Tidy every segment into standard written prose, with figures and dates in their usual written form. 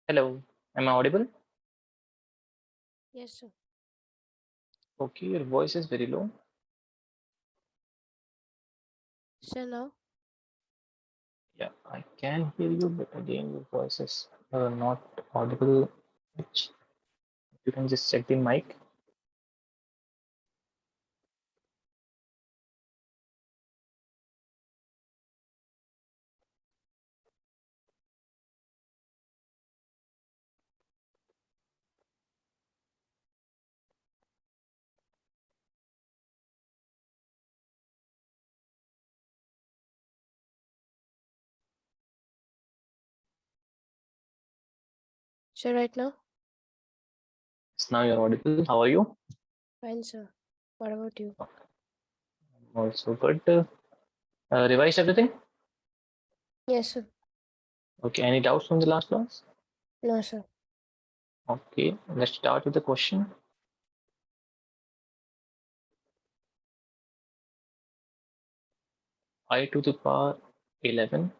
Hello, am I audible? Yes, sir. Okay, your voice is very low. So now, Yeah, I can hear you, but again, your voice is not audible. Which you can just check the mic. so right now, Yes, now you're audible. How are you? fine, sir. What about you? Also good. Revised everything? Yes, sir. Okay, any doubts from the last class? No, sir. Okay, let's start with the question. I to the power 11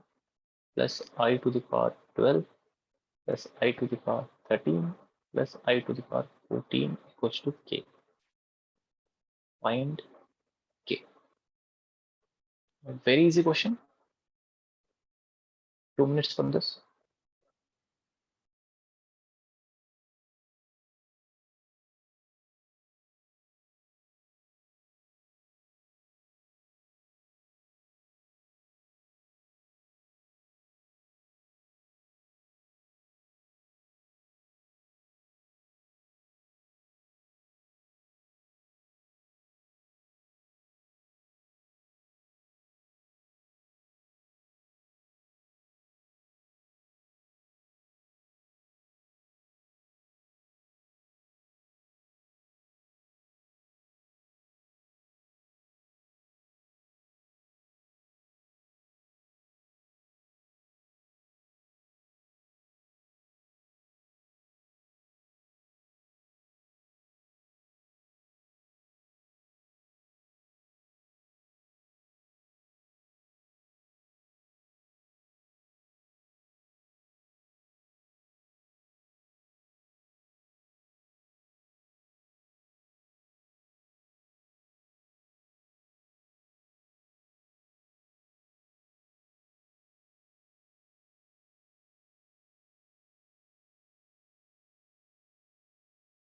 plus I to the power 12 plus I to the power 13 plus I to the power 14 equals to K. Find K. A very easy question. 2 minutes for this.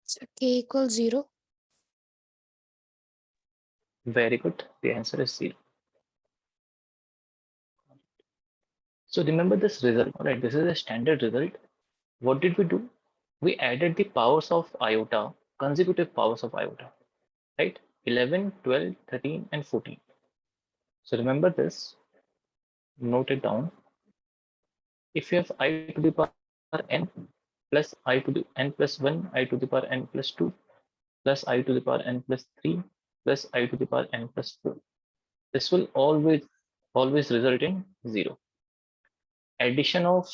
So K equals 0. Very good. The answer is 0. So remember this result, right? This is a standard result. What did we do? We added the powers of iota, consecutive powers of iota, right? 11, 12, 13, and 14. So remember this, note it down. If you have I to the power n plus I to the n plus 1, I to the power n plus 2, plus I to the power n plus 3, plus I to the power n plus 4. This will always result in 0. Addition of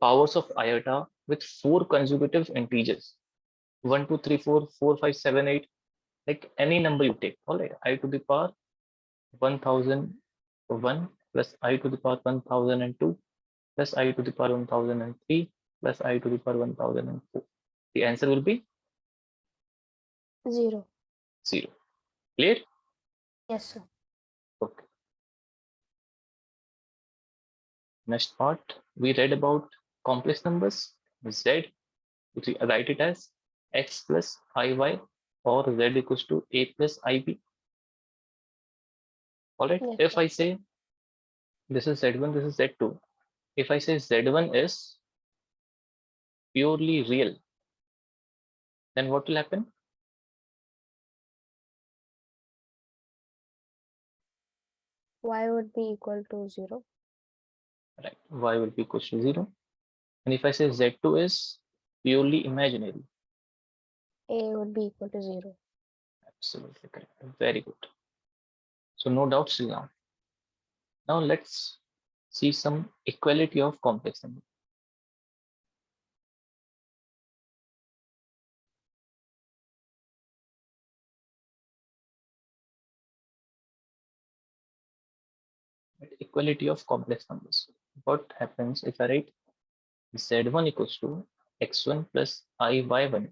powers of iota with 4 consecutive integers 1 2 3 4 4 5 7 8, like any number you take. All right, I to the power 1001 plus I to the power 1002 plus I to the power 1003 plus I to the power 1004. The answer will be 0. 0. Clear? Yes, sir. Okay. Next part, we read about complex numbers. Z, we write it as x plus iy, or z equals to a plus ib. All right. Yes, If sir. I say this is z1, this is z2. If I say z1 is purely real, then what will happen? Y would be equal to 0. Right. Y will be equals to 0. And if I say z2 is purely imaginary, A would be equal to 0. absolutely correct. Very good. So no doubts till now. Now let's see some equality of complex numbers. Right? Equality of complex numbers. What happens if I write z1 equals to x1 plus I y1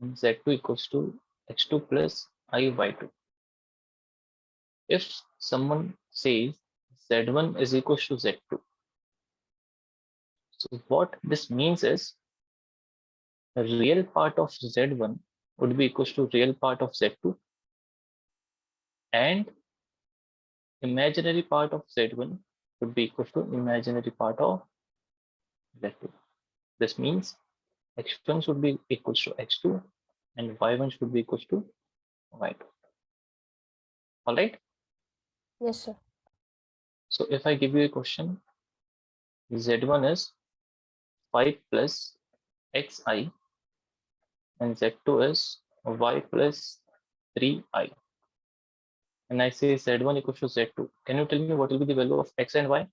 and z2 equals to x2 plus I y2. If someone says z1 is equals to z2, so what this means is the real part of z1 would be equals to real part of z2 and imaginary part of z1 would be equal to imaginary part of z2. This means x1 should be equals to x2 and y1 should be equals to y2. All right. Yes, sir. So if I give you a question, z1 is 5 plus xi and z2 is y plus 3i. And I say z1 equals to z2. Can you tell me what will be the value of x and y?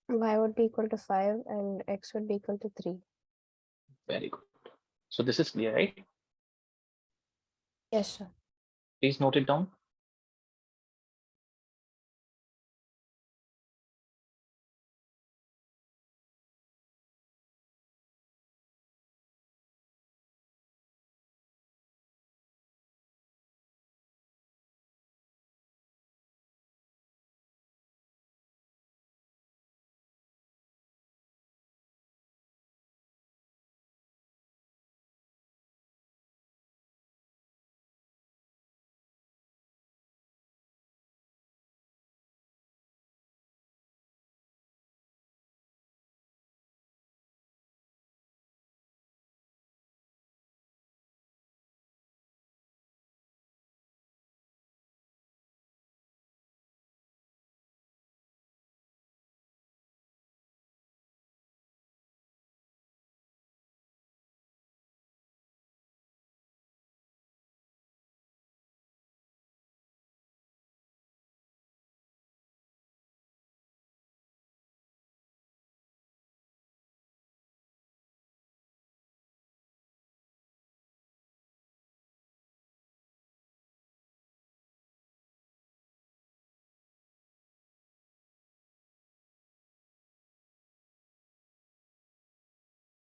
Y would be equal to 5 and x would be equal to 3. Very good. So this is clear, right? Yes, sir. Please note it down.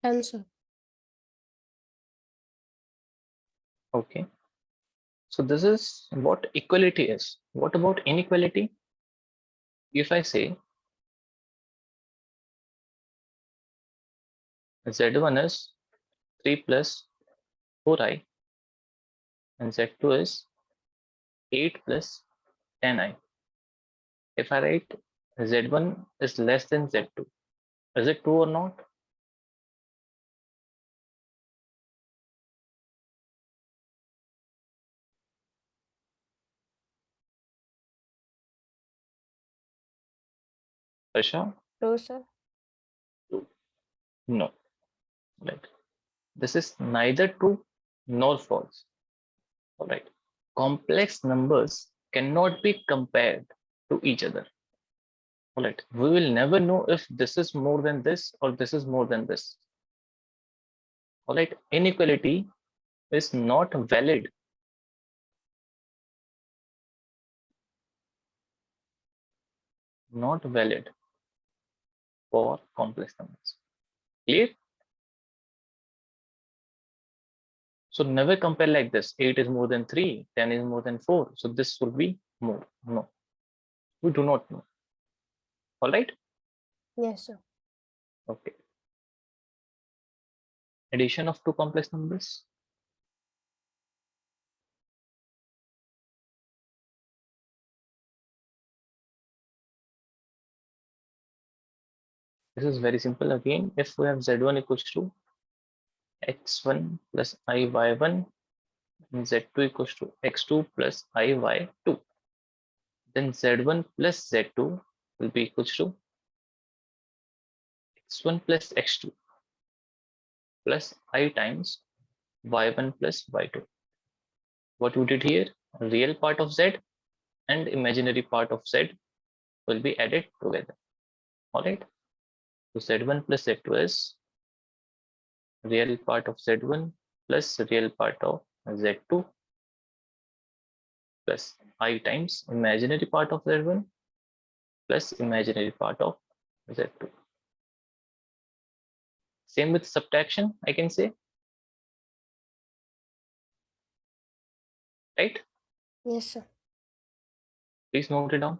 Answer. Okay. So this is what equality is. What about inequality? If I say z1 is 3 plus 4i and z2 is 8 plus 10i. If I write z1 is less than z2, is it true or not? Prasha? True, sir. No. Right. This is neither true nor false. All right. Complex numbers cannot be compared to each other. All right. We will never know if this is more than this or this is more than this. All right. Inequality is not valid. Not valid for complex numbers. Clear? So never compare like this. 8 is more than 3, 10 is more than 4. So this will be more. No, we do not know. All right. Yes, sir. Okay. Addition of two complex numbers. This is very simple again. If we have z1 equals to x1 plus iy1 and z2 equals to x2 plus iy2, then z1 plus z2 will be equals to x1 plus x2 plus I times y1 plus y2. What we did here, real part of z and imaginary part of z will be added together. All right. So z1 plus z2 is real part of z1 plus real part of z2 plus I times imaginary part of z1 plus imaginary part of z2. Same with subtraction, I can say, right? Yes, sir. Please note it down.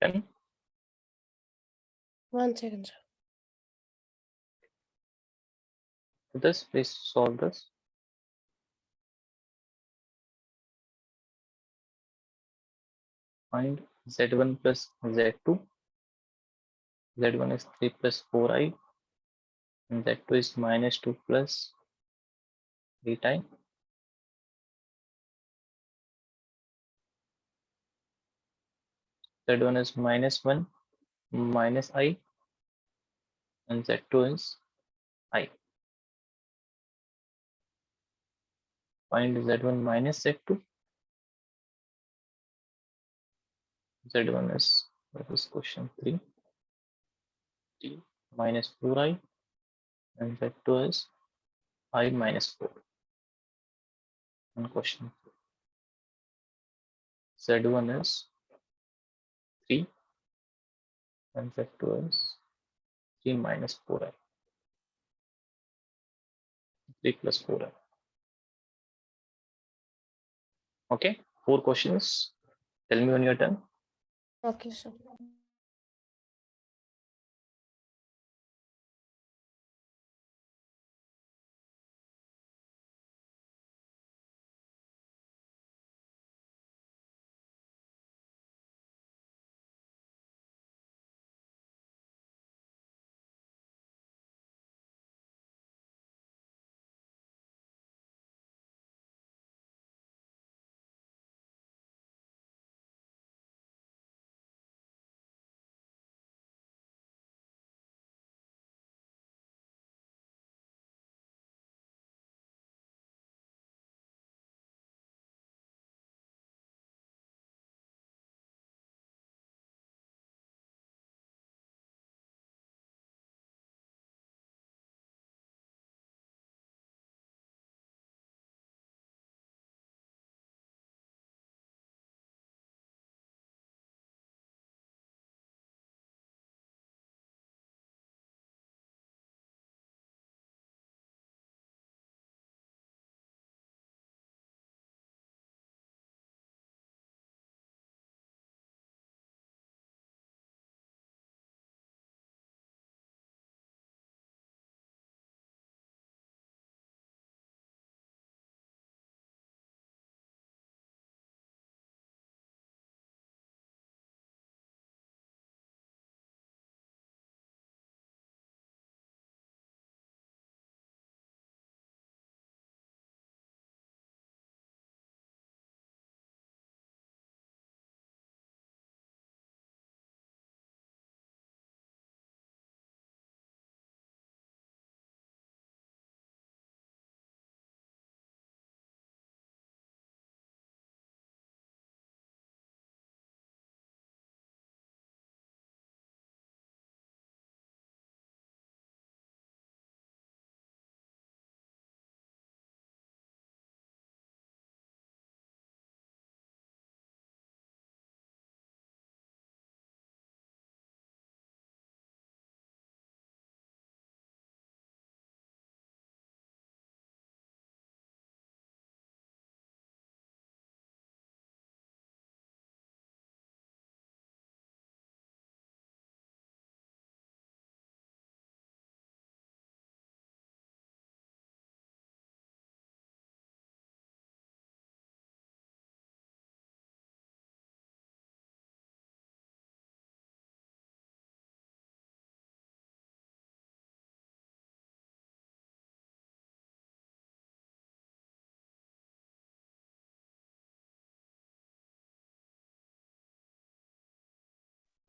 Then 1 second, sir. this, please solve this. Find z1 plus z2. z1 is 3 plus 4i, and z2 is minus 2 plus 8i. z1 is minus 1 minus I, and z2 is I. Find z1 minus z2. z1 is, what is question 3? 3 minus 4i, and z2 is I minus 4. And question z1 is 3, and z2 is 3 minus 4i, 3 plus 4i. Okay, 4 questions. Tell me when you're done. Okay, sir.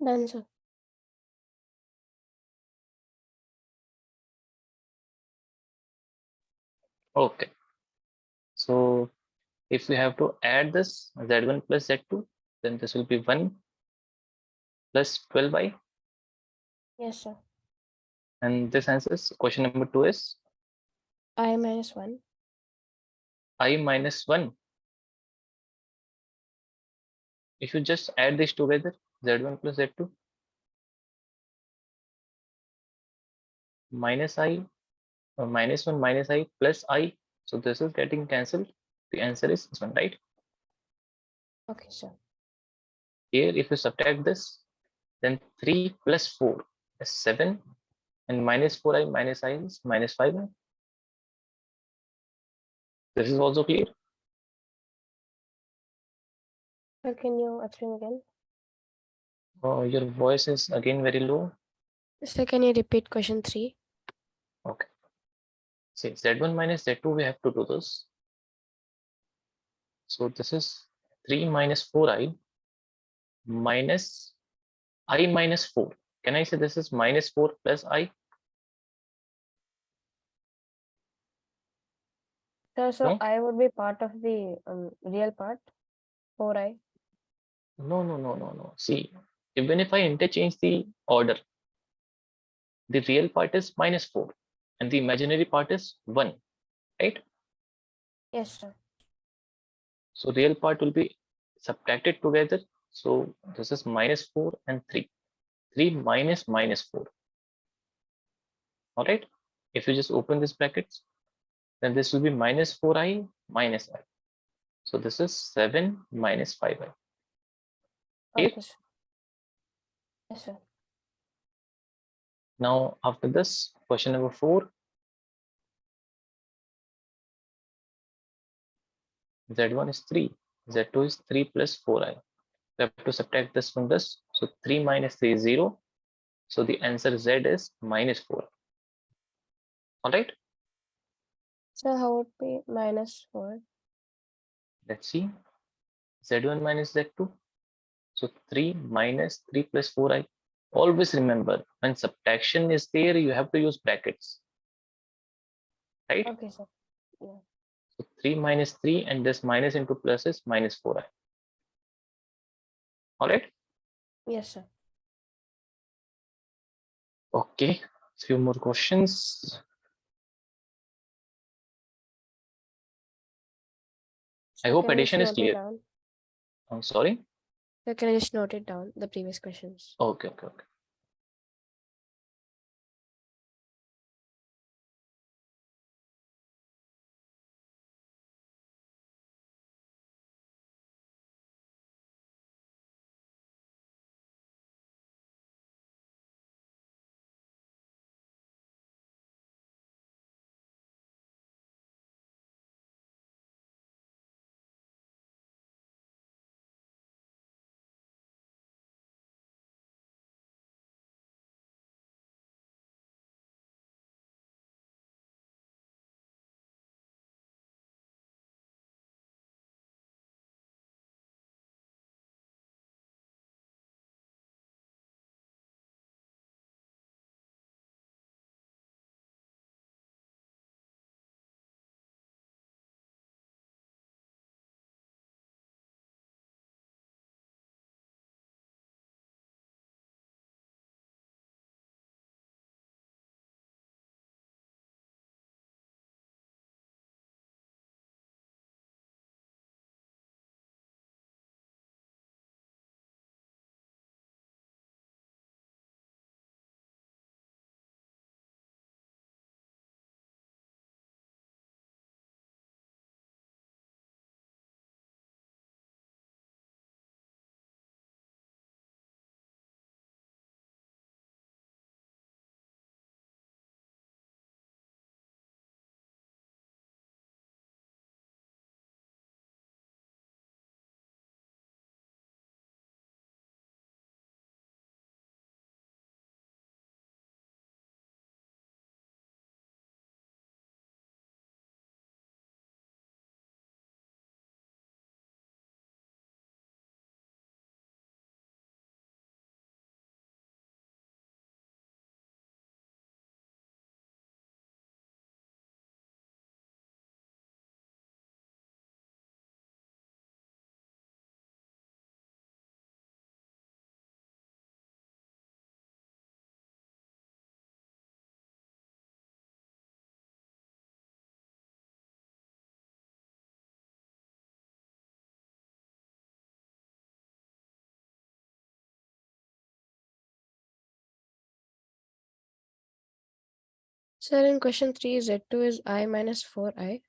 Done, sir. Okay. So if we have to add this z1 plus z2, then this will be 1 plus 12i. Yes, sir. And this answers question number 2 is I minus 1. I minus 1. If you just add this together, z1 plus z2 minus I minus 1 minus I plus I. So this is getting cancelled. The answer is this one, right? Okay, sir. Here, if you subtract this, then 3 plus 4 is 7, and minus 4i minus I is minus 5i. This is also clear. Sir, can you explain again? Your voice is again very low. Sir, can you repeat question 3? Okay. See, z1 minus z2, we have to do this. So this is 3 minus 4i minus I minus 4. Can I say this is minus 4 plus I? Sir, so No, I would be part of the real part, 4i. no. See, even if I interchange the order, the real part is minus 4 and the imaginary part is 1, right? Yes, sir. So real part will be subtracted together. So this is minus 4 and 3. 3 minus minus 4. All right. If you just open these brackets, then this will be minus 4i minus I. So this is 7 minus 5i. Clear? Okay, sir. Yes, sir. Now after this, question number 4. Z1 is 3. Z2 is 3 plus 4i. We have to subtract this from this. So 3 minus 3 is 0. So the answer Z is minus 4. All right. Sir, how would be minus 4? Let's see. Z1 minus Z2. So 3 minus 3 plus 4i. Always remember, when subtraction is there, you have to use brackets. Right? Okay, sir. Yeah. So 3 minus 3 and this minus into plus is minus 4i. All right. Yes, sir. Okay. Few more questions. I Sir, hope can you just addition is note it clear. down? I'm sorry. Sir, can you just note it down, the previous questions? Okay. Sir, in question 3, Z2 is I minus 4I.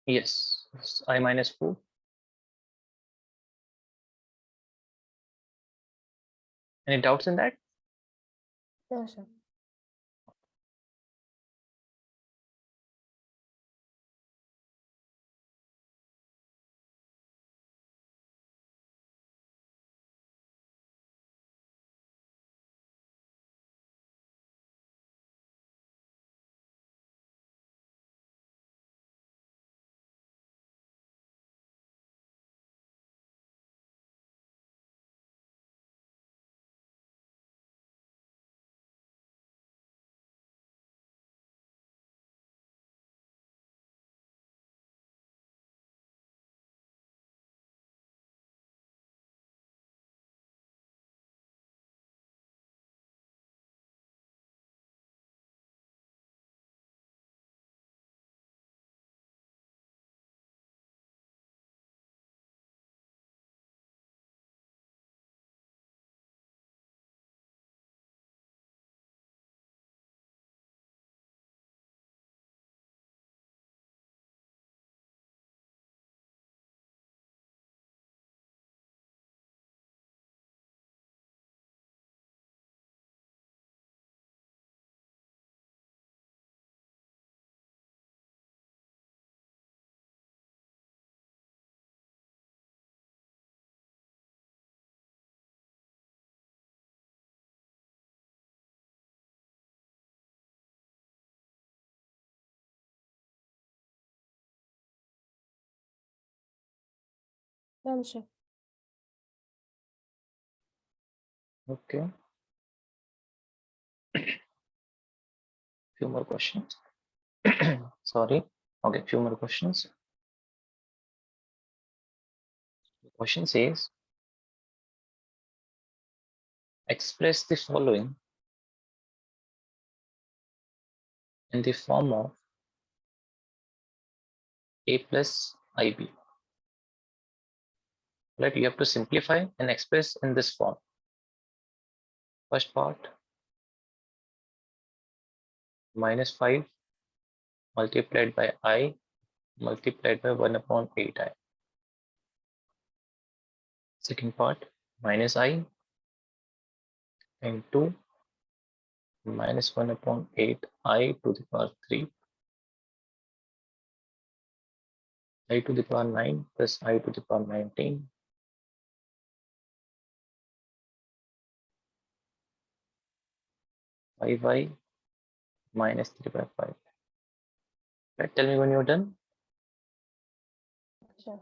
Yes, it's I minus 4. Any doubts in that? No, sir. Done, sir. Okay, few more questions. Sorry. Okay, few more questions. The question says, express the following in the form of A plus IB. Right, you have to simplify and express in this form. First part, minus 5 multiplied by I multiplied by 1 upon 8I. Second part, minus I into minus 1 upon 8I to the power 3, I to the power 9 plus I to the power 19, 5I minus 3 by 5. Right, tell me when you're done. Sure.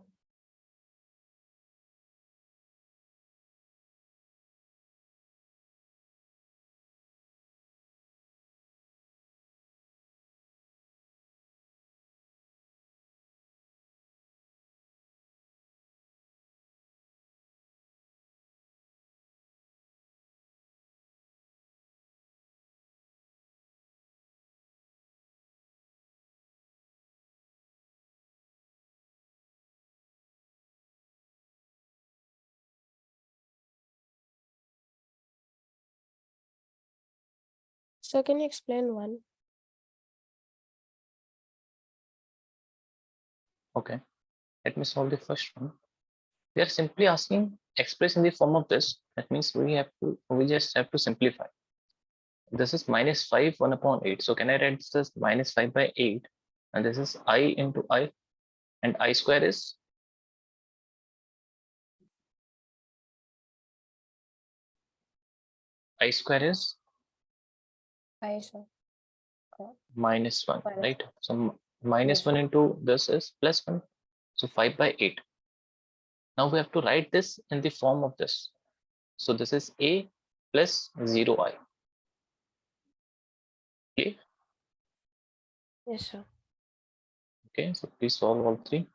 So, can you explain one? Okay, let me solve the first one. We are simply asking express in the form of this. That means we just have to simplify. This is minus 5 1 upon 8. So can I write this as minus 5 by 8? And this is I into I, and I square is I square is I, sir. minus 1, Minus. right? So minus Yes, 1 sir. into this is plus 1. So 5 by 8. Now we have to write this in the form of this. So this is A plus 0I. Okay, Yes, sir. okay, so please solve all three.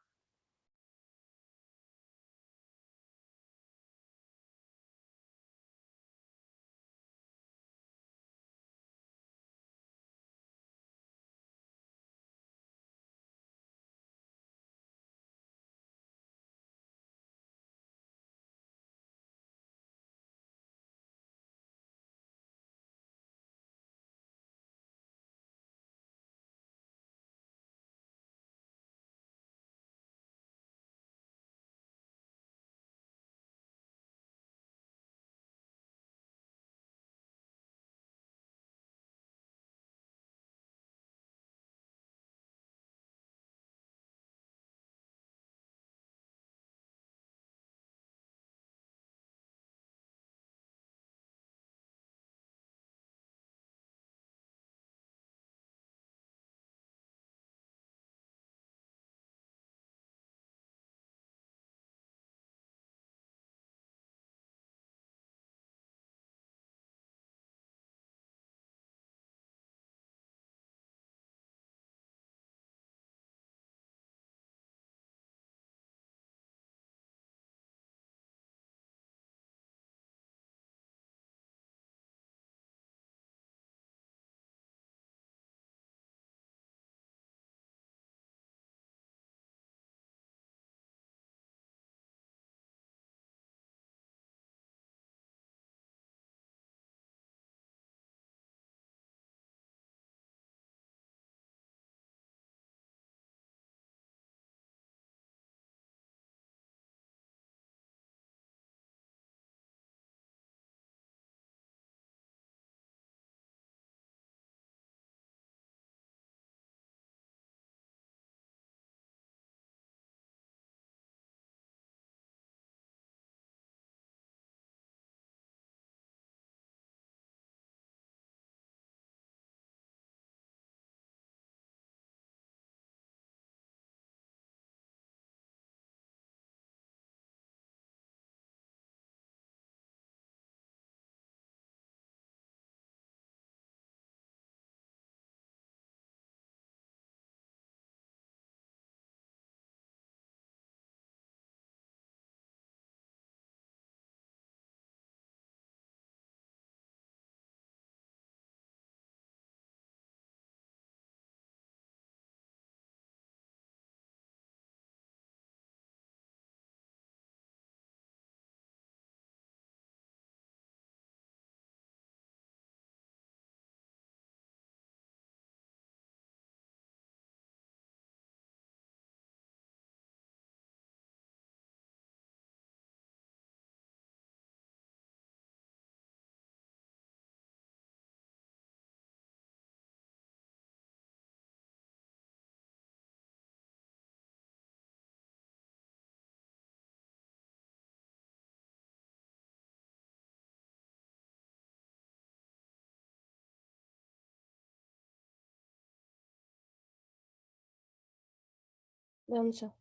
Done, sir.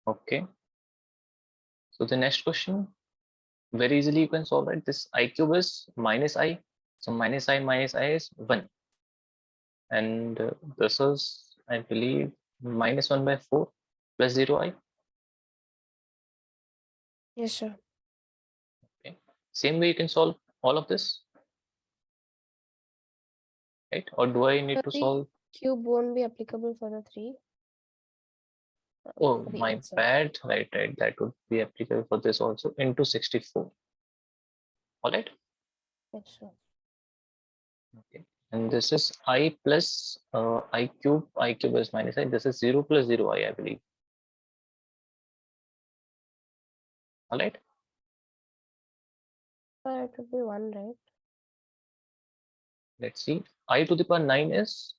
Okay. So the next question, very easily you can solve it. This I cube is minus I. So minus I is 1. And this is, I believe, minus 1 by 4 plus 0I. Yes, sir. Okay. Same way you can solve all of this, right? Or do I need So to the solve? cube won't be applicable for the 3, Oh, for the my answer. bad. Right, right. That would be applicable for this also into 64. All right. Yes, sir. Okay. And this is I plus I cube. I cube is minus I. This is 0 plus 0I, I believe. All right. But it would be 1, right? Let's see. I to the power 9 is,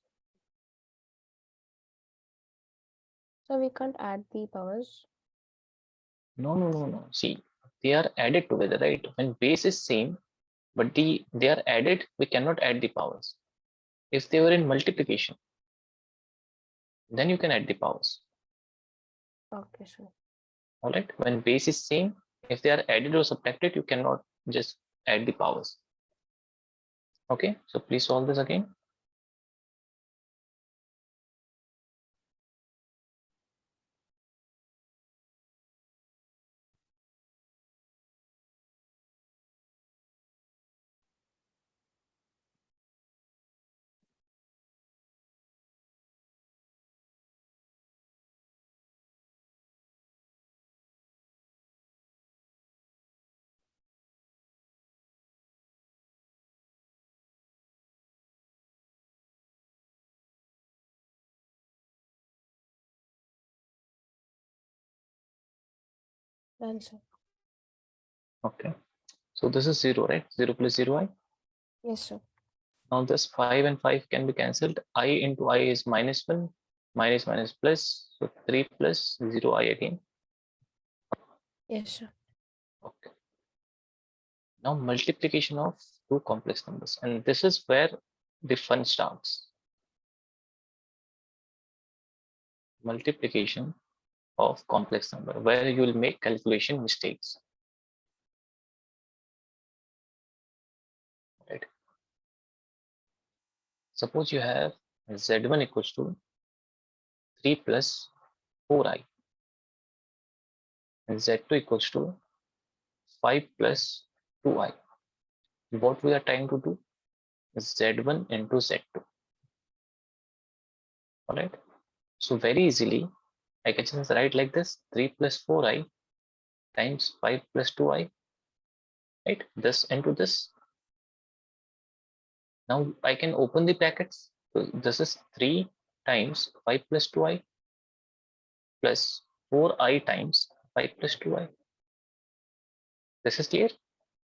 So we can't add the powers. no, no, no, no. See, they are added together, right? When base is same, but they are added, we cannot add the powers. If they were in multiplication, then you can add the powers. Okay, sir. All right. When base is same, if they are added or subtracted, you cannot just add the powers. Okay. So please solve this again. Done, sir. Okay. So this is 0, right? 0 plus 0I. Yes, sir. Now this 5 and 5 can be cancelled. I into I is minus 1, minus minus plus. So 3 plus 0I again. Yes, sir. Okay. Now multiplication of two complex numbers. And this is where the fun starts. Multiplication of complex number, where you will make calculation mistakes. Right. Suppose you have z1 equals to 3 plus 4I and z2 equals to 5 plus 2I. What we are trying to do is z1 into z2. All right. So very easily, I can just write like this: 3 plus 4I times 5 plus 2I, right? This into this. Now I can open the brackets. So this is 3 times 5 plus 2I plus 4I times 5 plus 2I. This is clear.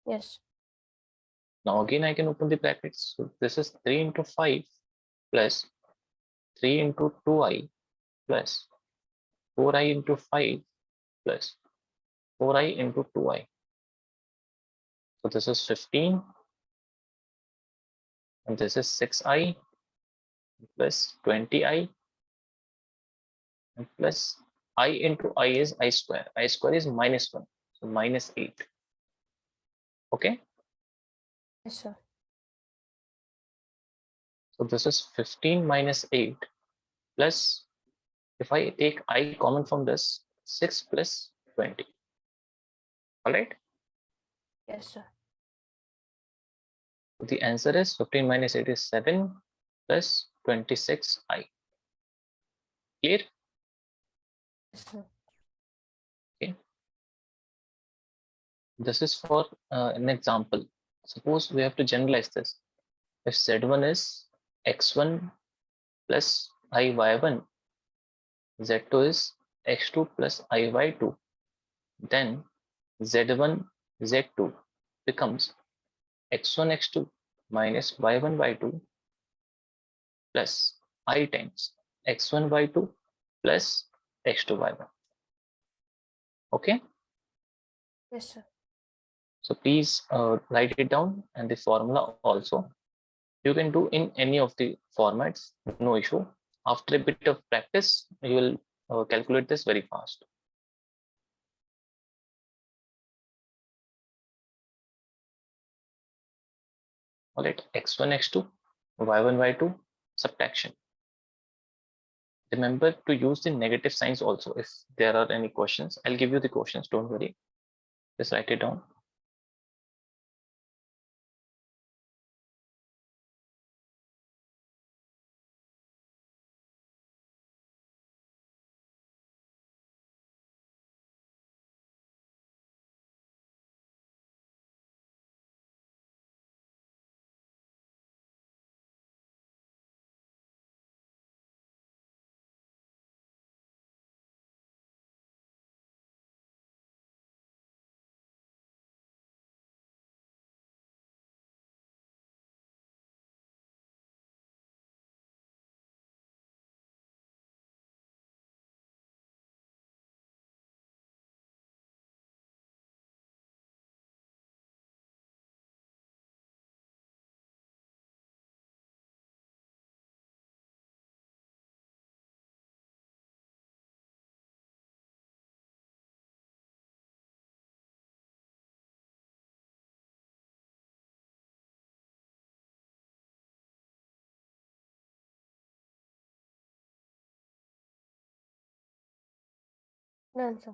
Yes. Now again I can open the brackets. So this is 3 into 5 plus 3 into 2I plus 4I into 5 plus 4I into 2I. So this is 15 and this is 6I plus 20I and plus I into I is I square. I square is minus 1. So minus 8. Okay. Yes, sir. So this is 15 minus 8 plus, if I take I common from this, 6 plus 20. All right. Yes, sir. So the answer is 15 minus 8 is 7 plus 26I. Clear? Yes, sir. Okay. This is for an example. Suppose we have to generalize this. If Z1 is X1 plus IY1, Z2 is X2 plus IY2, then Z1 Z2 becomes X1 X2 minus Y1 Y2 plus I times X1 Y2 plus X2 Y1. Okay. Yes, sir. So please write it down and the formula also. You can do in any of the formats, no issue. After a bit of practice, you will calculate this very fast. All right, x1, x2, y1, y2, subtraction. Remember to use the negative signs also. If there are any questions, I'll give you the questions, don't worry. Just write it down. Done, sir.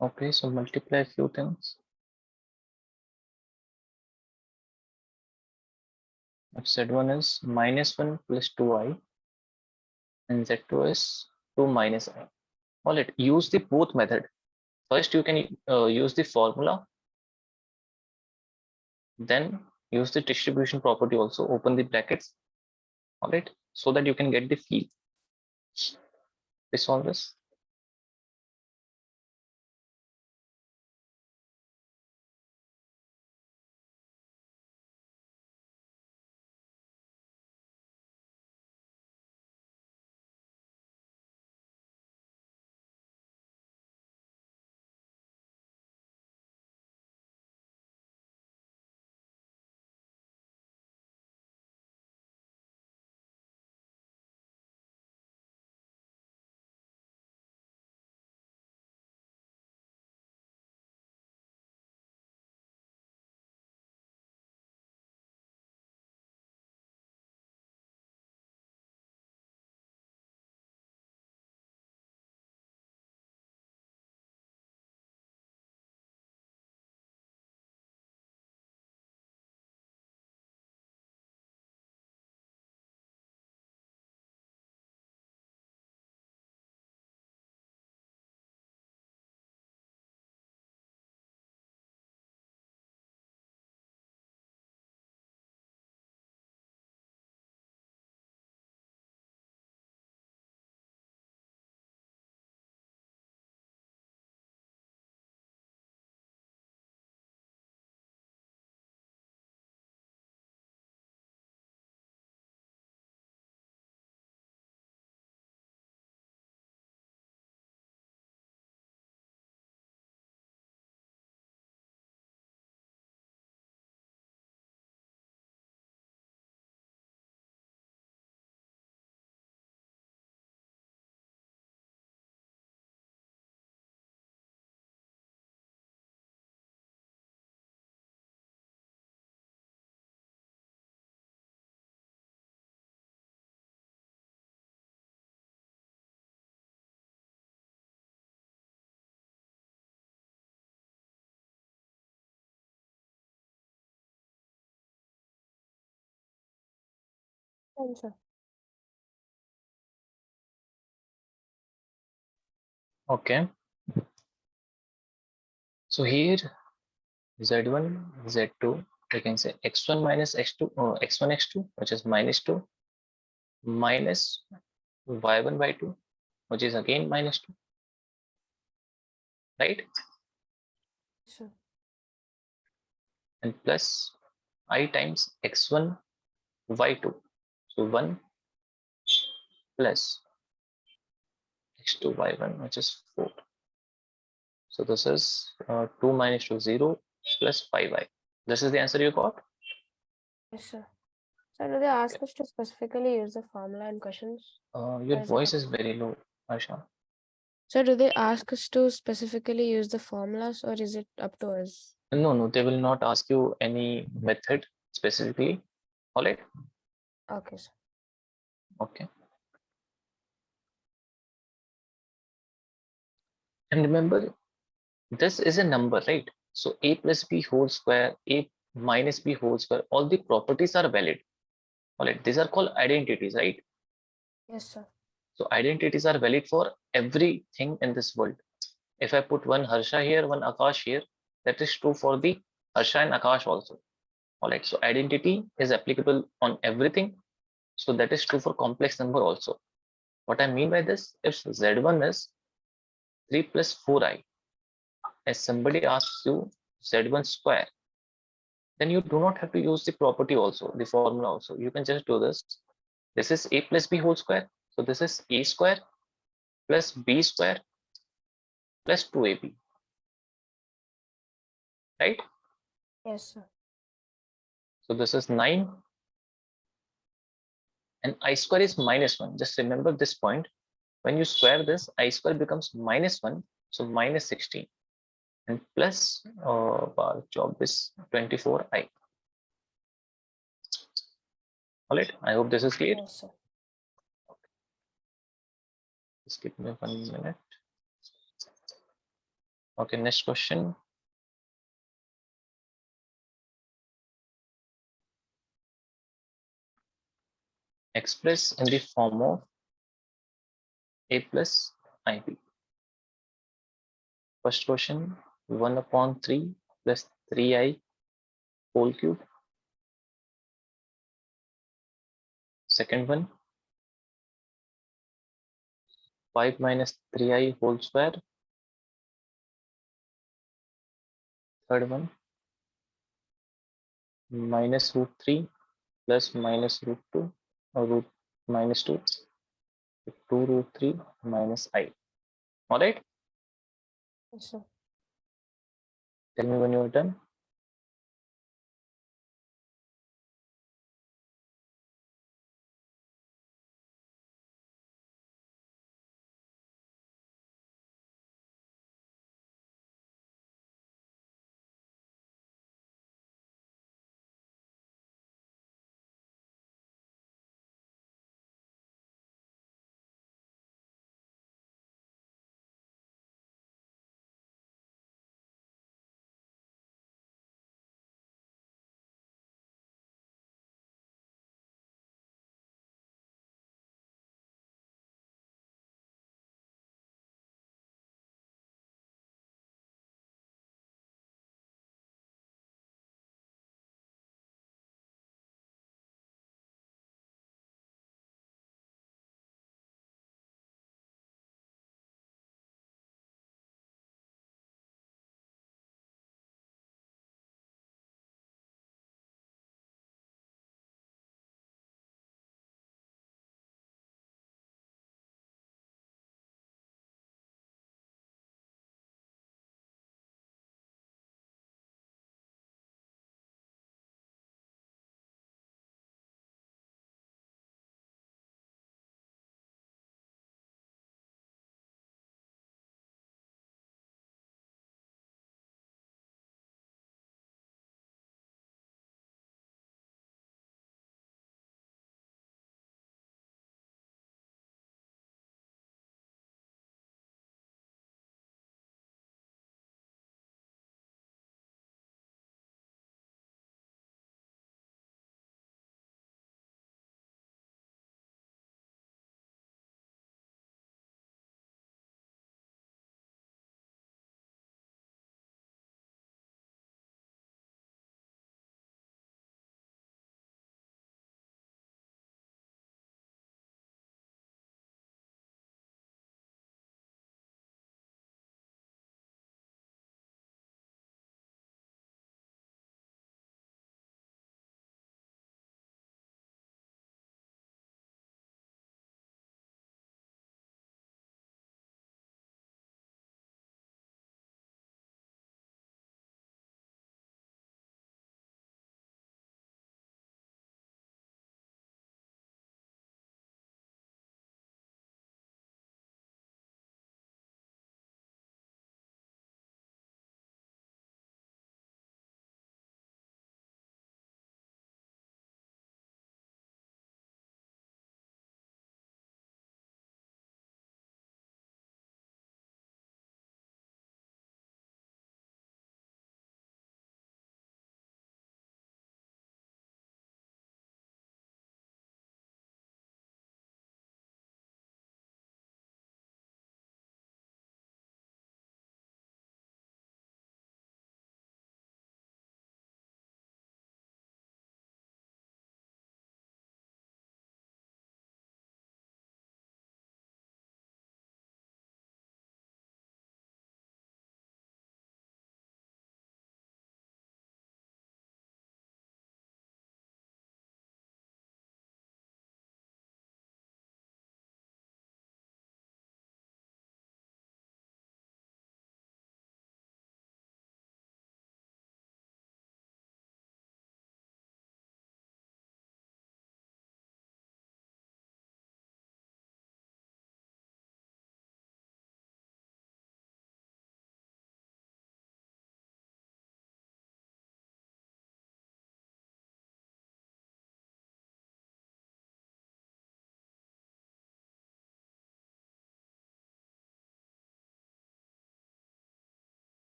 Okay, so multiply a few things. Z1 is -1 plus 2i, and Z2 is 2 minus I. All right, use the both method. First, you can use the formula, then use the distribution property also, open the brackets, all right, so that you can get the feel. Please solve this. Done, sir. Okay, so here Z1, Z2, we can say x1 minus x2, x1, x2, which is -2, minus y1, y2, which is again -2, right? Sure. And plus I times x1, y2. So 1 plus x2, y1, which is 4. So this is 2 minus 2 0 plus 5i. This is the answer you got? Yes, sir. So do they ask us to specifically use the formula in questions? Your Or is it voice up is to us? very low, Aisha. So do they ask us to specifically use the formulas or is it up to us? No, no, they will not ask you any method specifically. All right. Okay, sir. Okay. And remember, this is a number, right? So a plus b whole square, a minus b whole square, all the properties are valid. All right. These are called identities, right? Yes, sir. So identities are valid for everything in this world. If I put one Harsha here, one Akash here, that is true for the Harsha and Akash also. All right. So identity is applicable on everything. So that is true for complex number also. What I mean by this, if Z1 is 3 plus 4i, as somebody asks you Z1 square, then you do not have to use the property also, the formula also. You can just do this. This is a plus b whole square. So this is a square plus b square plus 2ab, right? Yes, sir. So this is 9 and I square is minus 1. Just remember this point. When you square this, I square becomes minus 1. So minus 16 and plus our job is 24i. All right. I hope this is clear. Yes, sir. Just give me 1 minute. Okay, next question. Express in the form of a plus ib. First question, 1 upon 3 plus 3i whole cube. Second one, 5 minus 3i whole square. Third one, minus root 3 plus minus root 2 or root minus 2, 2 root 3 minus I. All right. Yes, sir. Tell me when you are done.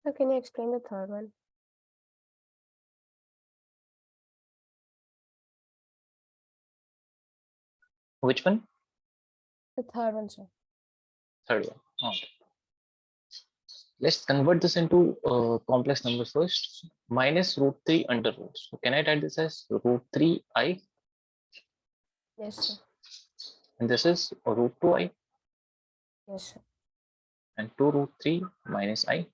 So can you explain the third one? Which one? The third one, sir. Third one. Okay. Let's convert this into complex number first. Minus root 3 under root. So can I write this as root 3i? Yes, sir. And this is root 2i Yes, sir. and 2 root 3 minus I.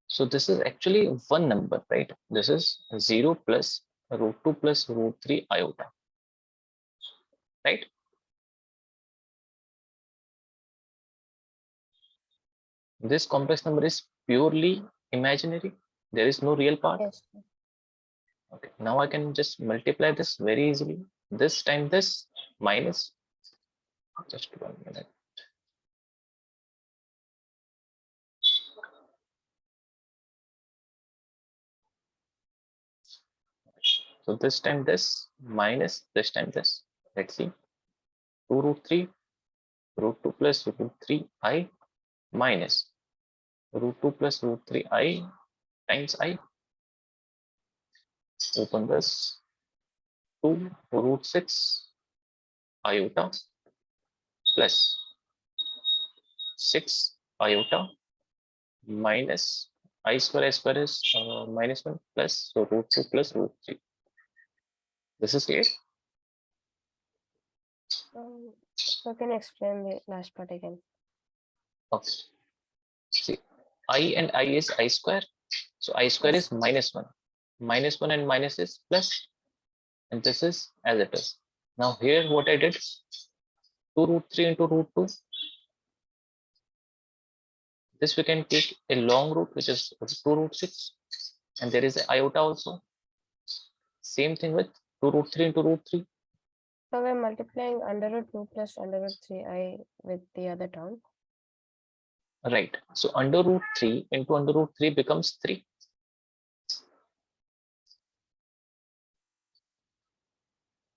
So this is actually one number, right? This is 0 plus root 2 plus root 3 iota, right? This complex number is purely imaginary. There is no real part. Yes, sir. Okay, now I can just multiply this very easily. This time this minus, just 1 minute. So this time this minus this time this. Let's see. 2 root 3 root 2 plus root 3 I minus root 2 plus root 3 I times I. Open this. 2 root 6 iota plus 6 iota minus I square is minus 1 plus so root 2 plus root 3. This is clear? So can you explain the last part again? Okay. See, I and I is I square. So I square Yes. is minus 1. Minus 1 and minus is plus. And this is as it is. Now here what I did, 2 root 3 into root 2. This we can take a long root which is 2 root 6. And there is a iota also. Same thing with 2 root 3 into root 3. So we're multiplying under root 2 plus under root 3i with the other term. Right. So under root 3 into under root 3 becomes 3.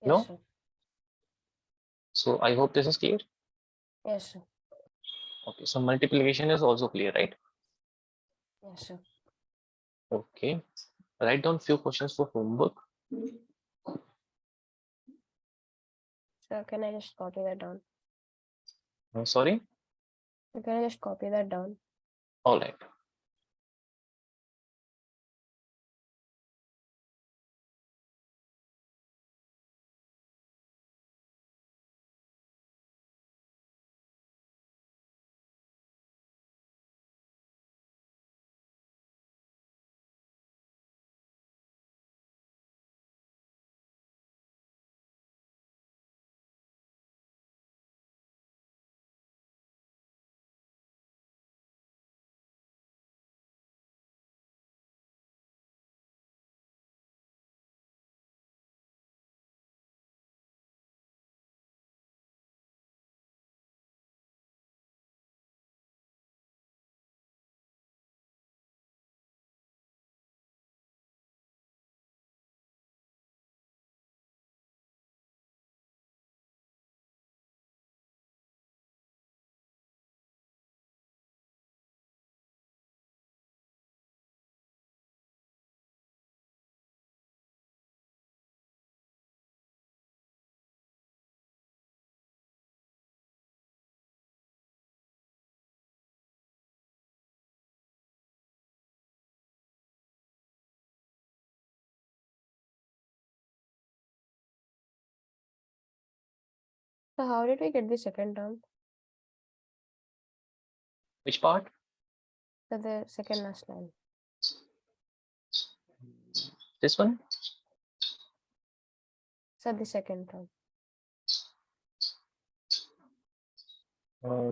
Yes, No? sir. So I hope this is clear. Yes, sir. Okay. So multiplication is also clear, right? Yes, sir. Okay. Write down few questions for homework. So can I just copy that down? Sorry. So can I just copy that down? All right. So how did we get the second term? Which part? So the second last line. This one? So the second term.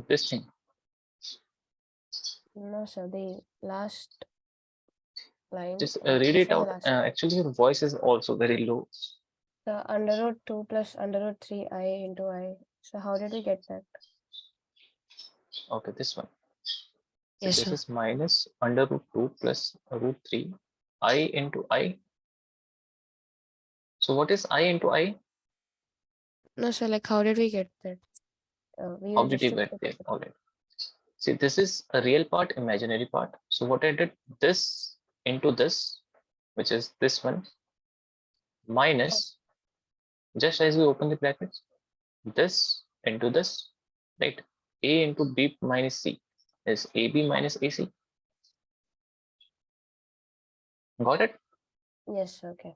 This thing. No, sir. The last line. Just Like read it before the out. last line. Actually, your voice is also very low. The under root 2 plus under root 3i into I. So how did we get that? Okay, this one. So Yes, this sir. is minus under root 2 plus root 3 I into I. So what is I into I? No, sir. Like how did we get that? We How use did you just get there? All right. See, this is a real part, imaginary part. So what I did, this into this, which is this one, minus, just as we open the brackets, this into this, right? A into B minus C is AB minus AC. Got it? Yes, okay.